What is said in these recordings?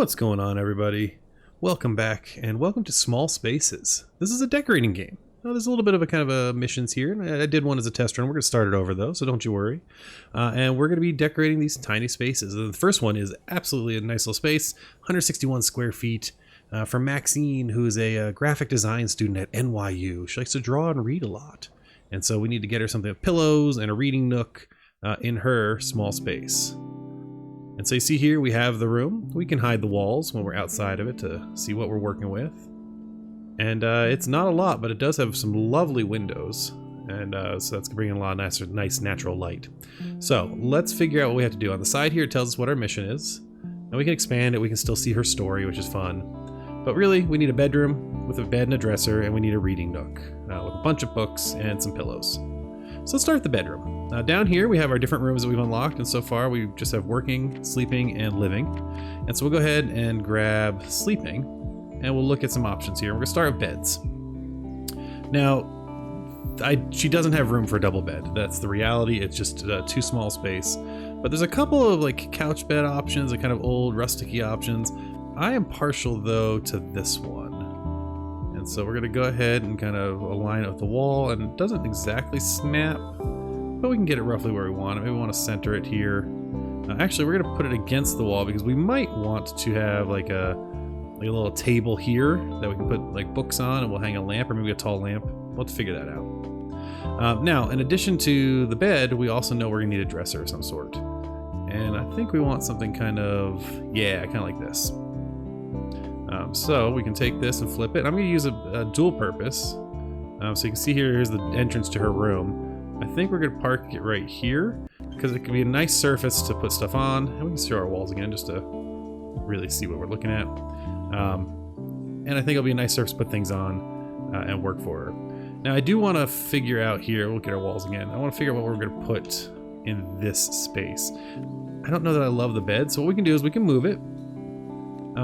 What's going on, everybody? Welcome back, and welcome to Small Spaces. This is a decorating game. Now, there's a little bit of a kind of a missions here. I did one as a test run. We're going to start it over, though, so don't you worry. And we're going to be decorating these tiny spaces. The first one is absolutely a nice little space, 161 square feet, from Maxine, who is a graphic design student at NYU. She likes to draw and read a lot. And so we need to get her something with pillows and a reading nook in her small space. And so you see here we have the room. We can hide the walls when we're outside of it to see what we're working with. And it's not a lot, but it does have some lovely windows. And so that's bringing a lot of nice natural light. So let's figure out what we have to do. On the side here, it tells us what our mission is. And we can expand it. We can still see her story, which is fun. But really, we need a bedroom with a bed and a dresser, and we need a reading nook with a bunch of books and some pillows. So let's start with the bedroom. Down here we have our different rooms that we've unlocked, and so far we just have working, sleeping, and living. And so we'll go ahead and grab sleeping, and we'll look at some options here. We're gonna start with beds. Now, she doesn't have room for a double bed. That's the reality. It's just too small space. But there's a couple of like couch bed options and kind of old rusticy options. I am partial though to this one. And so we're gonna go ahead and kind of align it with the wall, and it doesn't exactly snap, but we can get it roughly where we want it. Maybe we want to center it here. Actually, we're gonna put it against the wall because we might want to have like a little table here that we can put like books on, and we'll hang a lamp or maybe a tall lamp. We'll have to figure that out. Now, in addition to the bed, we also know we're gonna need a dresser of some sort. And I think we want something kind of like this. So we can take this and flip it. I'm going to use a dual purpose. So you can see here's the entrance to her room. I think we're going to park it right here because it can be a nice surface to put stuff on. And we can show our walls again just to really see what we're looking at. And I think it'll be a nice surface to put things on and work for her. Now I do want to figure out here, look at our walls again. I want to figure out what we're going to put in this space. I don't know that I love the bed, so what we can do is we can move it.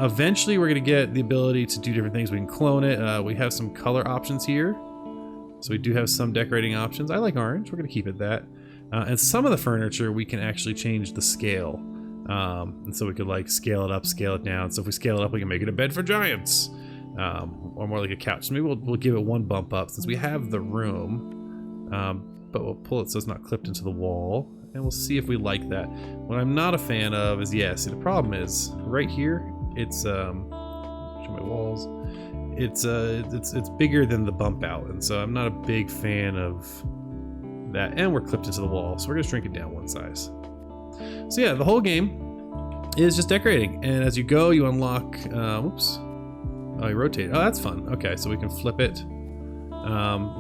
Eventually we're going to get the ability to do different things. We can clone it. We have some color options here. So we do have some decorating options. I like orange. We're going to keep it that. And some of the furniture we can actually change the scale. And so we could like scale it up, scale it down. So if we scale it up, we can make it a bed for giants. Or more like a couch. So maybe we'll give it one bump up since we have the room. But we'll pull it so it's not clipped into the wall. And we'll see if we like that. What I'm not a fan of is, see, the problem is right here, it's show my walls. It's bigger than the bump out, and so I'm not a big fan of that. And we're clipped into the wall, so we're gonna shrink it down one size. So yeah, the whole game is just decorating, and as you go, you unlock. Whoops! Oh, you rotate. Oh, that's fun. Okay, so we can flip it.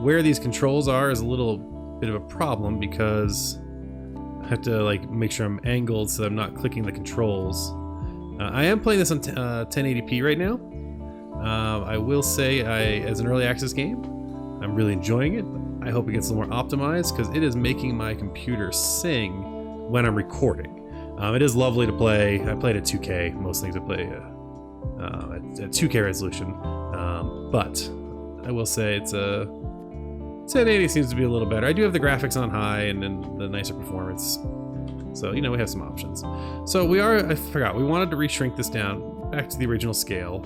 Where these controls are is a little bit of a problem because I have to like make sure I'm angled so that I'm not clicking the controls. I am playing this on 1080p right now. I will say, as an early access game, I'm really enjoying it. I hope it gets a little more optimized because it is making my computer sing when I'm recording. It is lovely to play. I played at 2K. Most things I play at 2K resolution. But I will say it's 1080 seems to be a little better. I do have the graphics on high and then the nicer performance. So, you know, we have some options. So I forgot, we wanted to reshrink this down back to the original scale.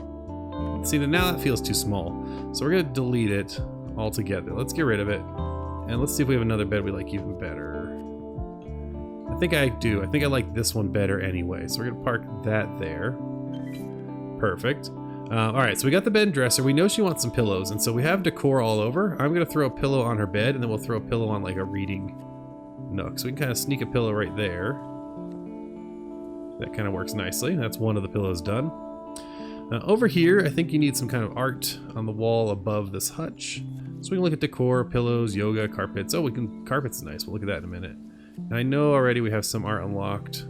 See, now that feels too small. So we're gonna delete it altogether. Let's get rid of it. And let's see if we have another bed we like even better. I think I do. I think I like this one better anyway. So we're gonna park that there. Perfect. All right, so we got the bed and dresser. We know she wants some pillows, and so we have decor all over. I'm gonna throw a pillow on her bed, and then we'll throw a pillow on like a reading nook. So we can kind of sneak a pillow right there. That kind of works nicely. That's one of the pillows done. Over here, I think you need some kind of art on the wall above this hutch. So we can look at decor, pillows, yoga, carpets. Oh, carpets is nice. We'll look at that in a minute. And I know already we have some art unlocked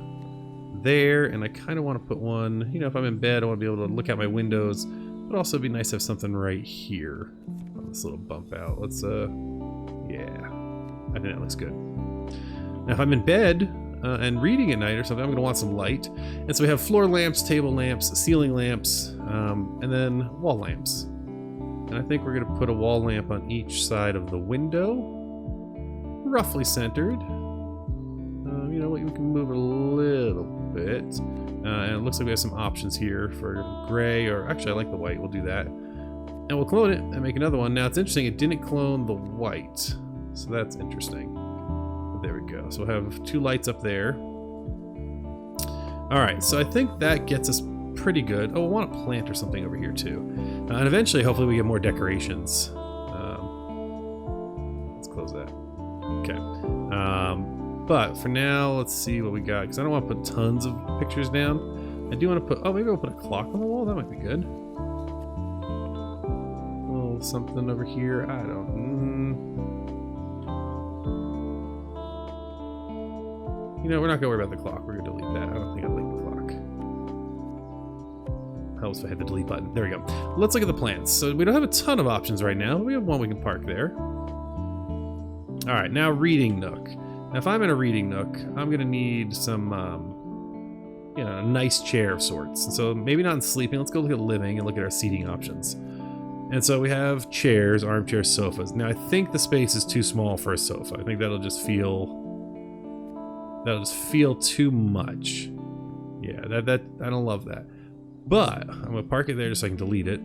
there, and I kind of want to put one, you know, if I'm in bed, I want to be able to look out my windows, but also it'd be nice to have something right here on this little bump out. Let's, yeah, I think that looks good. Now, if I'm in bed and reading at night or something, I'm going to want some light. And so we have floor lamps, table lamps, ceiling lamps, and then wall lamps. And I think we're going to put a wall lamp on each side of the window, roughly centered. You know what, we can move it a little bit. And it looks like we have some options here for gray, or actually I like the white, we'll do that. And we'll clone it and make another one. Now it's interesting, it didn't clone the white, so that's interesting. But there we go, so we'll have 2 lights up there. Alright, so I think that gets us pretty good. Oh, we'll want a plant or something over here too. And eventually, hopefully we get more decorations. Let's close that. Okay. But for now, let's see what we got, because I don't want to put tons of pictures down. I do want to put, oh, maybe I'll put a clock on the wall, that might be good. A little something over here, I don't, You know, we're not going to worry about the clock, we're going to delete that. I don't think I like the clock. Helps if I hit the delete button. There we go. Let's look at the plants. So we don't have a ton of options right now, but we have one we can park there. Alright, now reading nook. Now if I'm in a reading nook, I'm going to need some, you know, a nice chair of sorts. And so maybe not in sleeping, let's go look at living and look at our seating options. And so we have chairs, armchairs, sofas. Now I think the space is too small for a sofa. I think that'll just feel too much. Yeah, that I don't love that. But I'm gonna park it there just so I can delete it.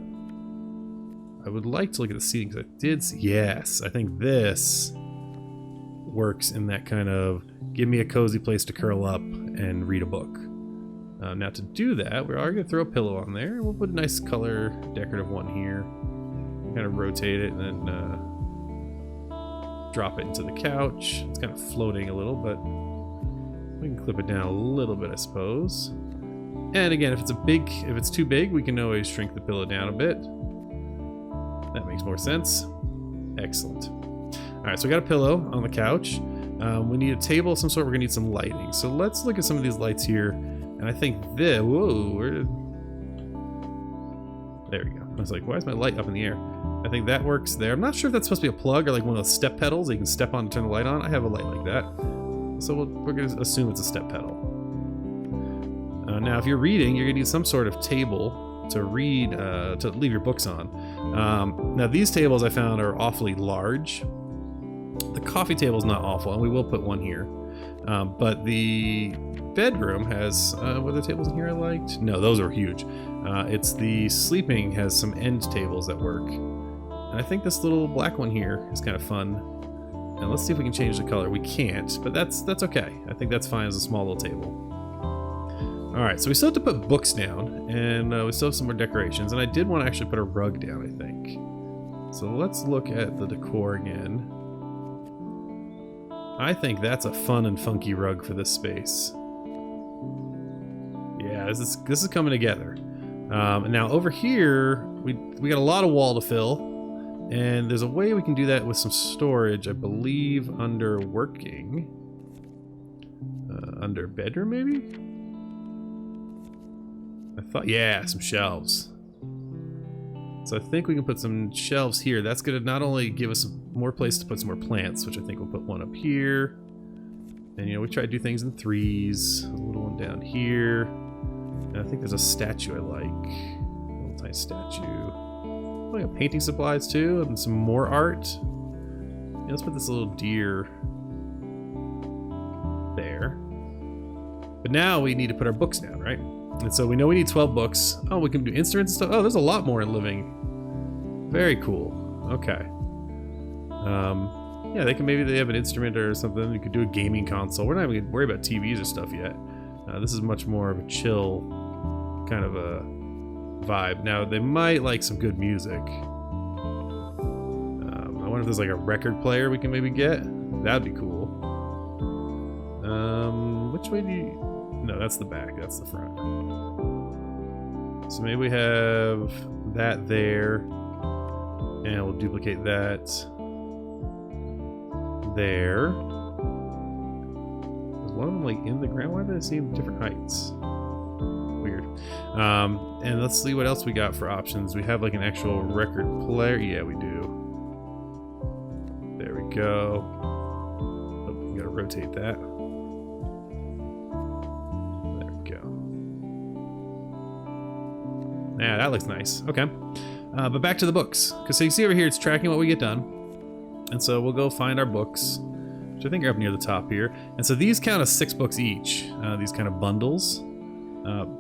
I would like to look at the seating because I did see, yes, I think this works in that kind of give me a cozy place to curl up and read a book. Now to do that, we are gonna throw a pillow on there. We'll put a nice color decorative one here. Kind of rotate it and then drop it into the couch. It's kind of floating a little, but we can clip it down a little bit, I suppose. And again, if it's too big, we can always shrink the pillow down a bit. That makes more sense. Excellent. All right, so we got a pillow on the couch. We need a table of some sort. We're gonna need some lighting. So let's look at some of these lights here. And I think this, whoa, there we go. I was like, why is my light up in the air? I think that works there. I'm not sure if that's supposed to be a plug or like one of those step pedals that you can step on to turn the light on. I have a light like that. So we're going to assume it's a step pedal. Now, if you're reading, you're going to need some sort of table to read, to leave your books on. Now, these tables I found are awfully large. The coffee table is not awful, and we will put one here. But the bedroom has, were there tables in here I liked? No, those are huge. It's the sleeping has some end tables that work. And I think this little black one here is kind of fun. And let's see if we can change the color. We can't, but that's okay. I think that's fine as a small little table. All right, so we still have to put books down, and we still have some more decorations. And I did want to actually put a rug down, I think. So let's look at the decor again. I think that's a fun and funky rug for this space. Yeah, this is coming together. And now over here, we got a lot of wall to fill. And there's a way we can do that with some storage, I believe, under working. Under bedroom, maybe? I thought, yeah, some shelves. So I think we can put some shelves here. That's going to not only give us more place to put some more plants, which I think we'll put one up here. And, you know, we try to do things in threes. A little one down here. And I think there's a statue I like. A little tiny statue. We got painting supplies too, and some more art. Yeah, let's put this little deer there. But now we need to put our books down, right? And so we know we need 12 books. Oh, we can do instruments and stuff. Oh, there's a lot more in living. Very cool. Okay. Yeah, they have an instrument or something. You could do a gaming console. We're not even gonna worry about TVs or stuff yet. This is much more of a chill kind of a vibe. Now they might like some good music. I wonder if there's like a record player we can maybe get. That'd be cool. Which way do you? No, that's the back. That's the front. So maybe we have that there, and we'll duplicate that there. Is one of them like in the ground? Why do they seem different heights? Weird. And let's see what else we got for options. We have like an actual record player. Yeah, we do. There we go. Oh, we gotta rotate that. There we go. Yeah, that looks nice. Okay. But back to the books. Because so you see over here, it's tracking what we get done. And so we'll go find our books. which I think are up near the top here. And so these count as 6 books each, these kind of bundles.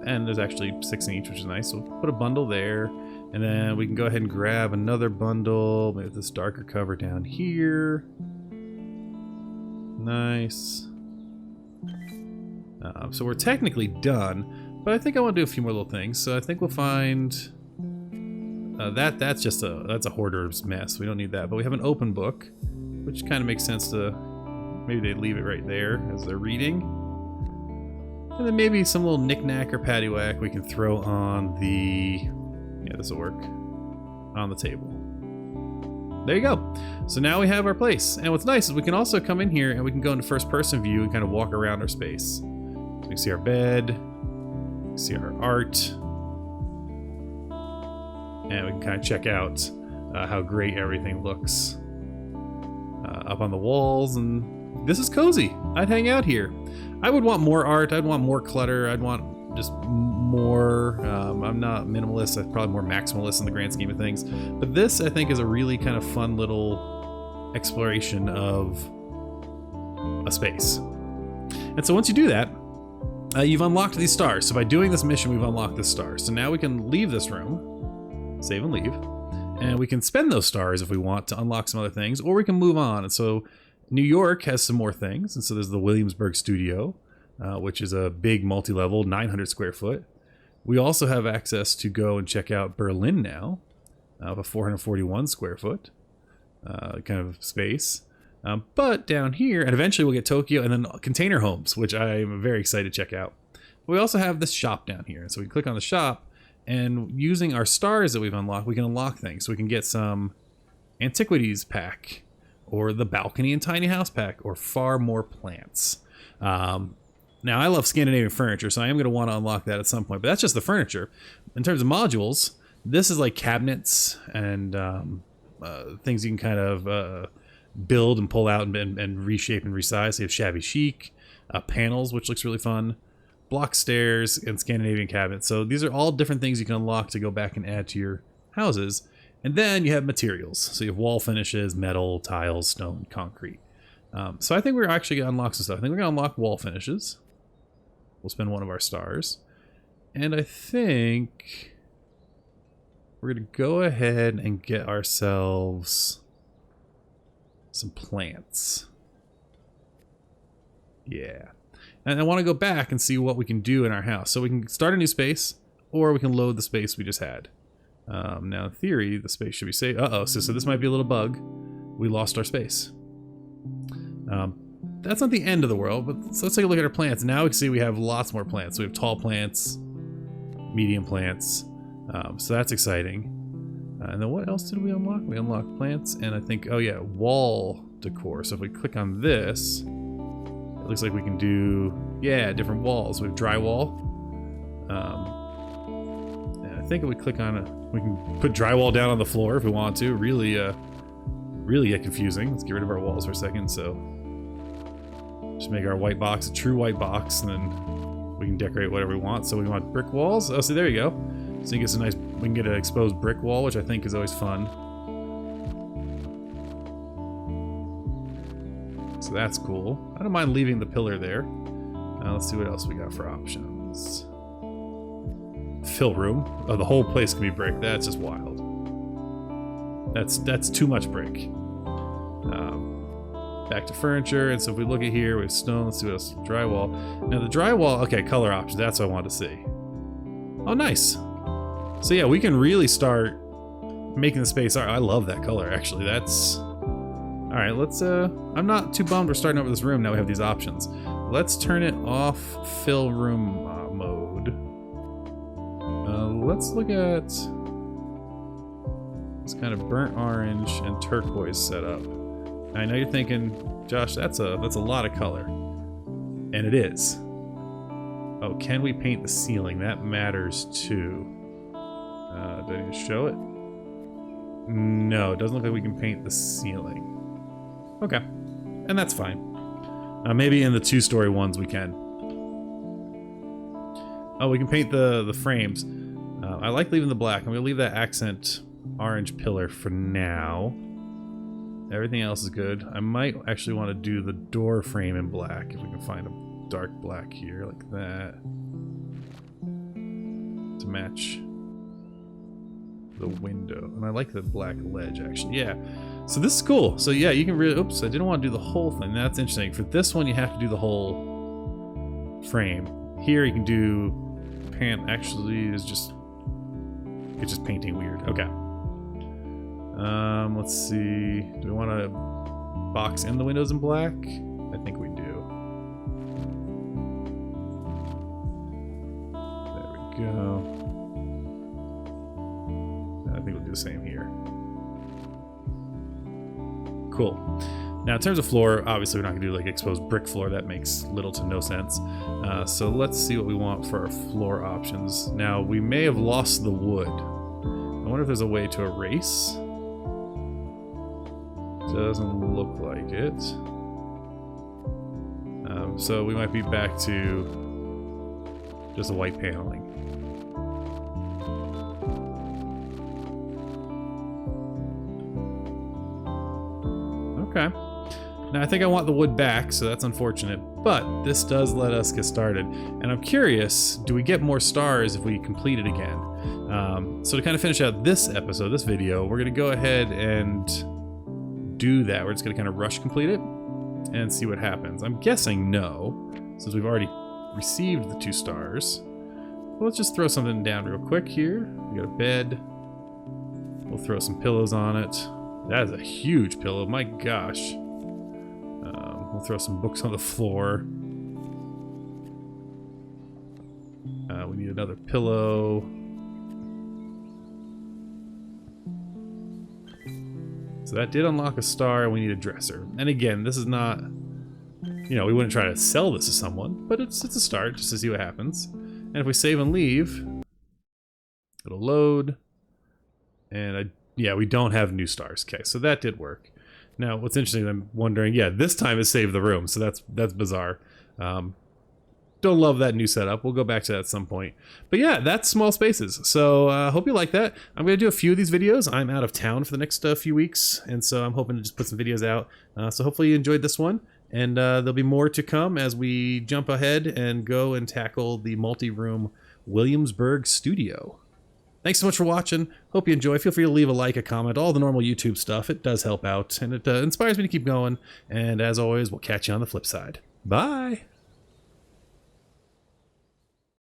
And there's actually 6 in each, which is nice. So we'll put a bundle there, and then we can go ahead and grab another bundle, maybe with this darker cover down here. Nice. So we're technically done, but I think I want to do a few more little things. So I think we'll find that's a hoarder's mess. We don't need that, but we have an open book, which kind of makes sense to maybe they leave it right there as they're reading. And then maybe some little knick-knack or paddywhack we can throw on the, yeah, this will work, on the table. There you go. So now we have our place. And what's nice is we can also come in here and we can go into first-person view and kind of walk around our space. So we can see our bed, we can see our art, and we can kind of check out how great everything looks up on the walls. And this is cozy. I'd hang out here. I would want more art. I'd want more clutter. I'd want just more. I'm not minimalist. I'm probably more maximalist in the grand scheme of things. But this, I think, is a really kind of fun little exploration of a space. And so once you do that, you've unlocked these stars. So by doing this mission, we've unlocked this star. So now we can leave this room, save and leave, and we can spend those stars if we want to unlock some other things, or we can move on. And so New York has some more things, and so there's the Williamsburg Studio, which is a big multi-level, 900 square foot. We also have access to go and check out Berlin now, of a 441 square foot kind of space. But down here, and eventually we'll get Tokyo, and then container homes, which I'm very excited to check out. We also have this shop down here, so we click on the shop, and using our stars that we've unlocked, we can unlock things. So we can get some antiquities pack, or the balcony and tiny house pack, or far more plants. Now, I love Scandinavian furniture, so I am going to want to unlock that at some point, but that's just the furniture. In terms of modules, this is like cabinets and things you can kind of build and pull out and reshape and resize. So you have shabby chic, panels, which looks really fun, block stairs, and Scandinavian cabinets. So these are all different things you can unlock to go back and add to your houses. And then you have materials. So you have wall finishes, metal, tiles, stone, concrete. So I think we're actually going to unlock some stuff. I think we're going to unlock wall finishes. We'll spend one of our stars. And I think we're going to go ahead and get ourselves some plants. Yeah. And I want to go back and see what we can do in our house. So we can start a new space, or we can load the space we just had. Now, in theory, the space should be safe. Uh-oh, so this might be a little bug. We lost our space. That's not the end of the world, but so let's take a look at our plants. Now we can see we have lots more plants. So we have tall plants, medium plants, so that's exciting. And then what else did we unlock? We unlocked plants, and I think, oh yeah, wall decor. So if we click on this, it looks like we can do, yeah, different walls. We have drywall. And I think if we click on it, we can put drywall down on the floor if we want to. Really get confusing. Let's get rid of our walls for a second. So just make our white box a true white box, and then we can decorate whatever we want. So we want brick walls. Oh, see, there you go. So you get some nice, we can get an exposed brick wall, which I think is always fun. So that's cool. I don't mind leaving the pillar there. Let's see what else we got for options. Fill room. Oh, the whole place can be brick. That's just wild. That's too much brick. Back to furniture, and so if we look at here, we have stone. Let's see what else. Drywall. Now the drywall, okay, color options. That's what I wanted to see. Oh, nice. So yeah, we can really start making the space. I love that color, actually. That's all right. Let's. I'm not too bummed we're starting over this room. Now we have these options. Let's turn it off. Fill room mode. Let's look at this kind of burnt orange and turquoise setup. I know you're thinking, Josh, that's a lot of color, and it is. Oh, can we paint the ceiling? That matters too. Do I need to show it? No, it doesn't look like we can paint the ceiling. Okay, and that's fine. Maybe in the two-story ones we can. Oh, we can paint the frames. I like leaving the black. I'm gonna leave that accent orange pillar for now. Everything else is good. I might actually want to do the door frame in black if we can find a dark black here like that to match the window. And I like the black ledge actually. Yeah. So this is cool. So yeah, you can really, oops, I didn't want to do the whole thing. That's interesting. For this one, you have to do the whole frame. Here you can do actually is just, it's just painting weird. Okay. Let's see. Do we want to box in the windows in black? I think we do. There we go. I think we'll do the same here. Cool. Now, in terms of floor, obviously we're not going to do like exposed brick floor. That makes little to no sense. So let's see what we want for our floor options. Now, we may have lost the wood. I wonder if there's a way to erase. Doesn't look like it. So we might be back to just the white paneling. Okay. Now I think I want the wood back, so that's unfortunate, but this does let us get started. And I'm curious, do we get more stars if we complete it again? So to kind of finish out this episode, this video, we're gonna go ahead and do that. We're just gonna kind of rush complete it and see what happens. I'm guessing no, since we've already received the 2 stars. Well, let's just throw something down real quick here. We got a bed. We'll throw some pillows on it. That is a huge pillow, my gosh. We'll throw some books on the floor. We need another pillow. So that did unlock a star, and we need a dresser. And again, this is not, you know, we wouldn't try to sell this to someone, but it's a start just to see what happens. And if we save and leave, it'll load. And yeah, we don't have new stars. Okay, so that did work. Now, what's interesting, I'm wondering, yeah, this time it saved the room, so that's bizarre. Don't love that new setup. We'll go back to that at some point. But yeah, that's Small Spaces. So hope you like that. I'm going to do a few of these videos. I'm out of town for the next few weeks, and so I'm hoping to just put some videos out. So hopefully you enjoyed this one, and there'll be more to come as we jump ahead and go and tackle the multi-room Williamsburg studio. Thanks so much for watching. Hope you enjoy. Feel free to leave a like, a comment, all the normal YouTube stuff. It does help out, and it inspires me to keep going. And as always, we'll catch you on the flip side. Bye!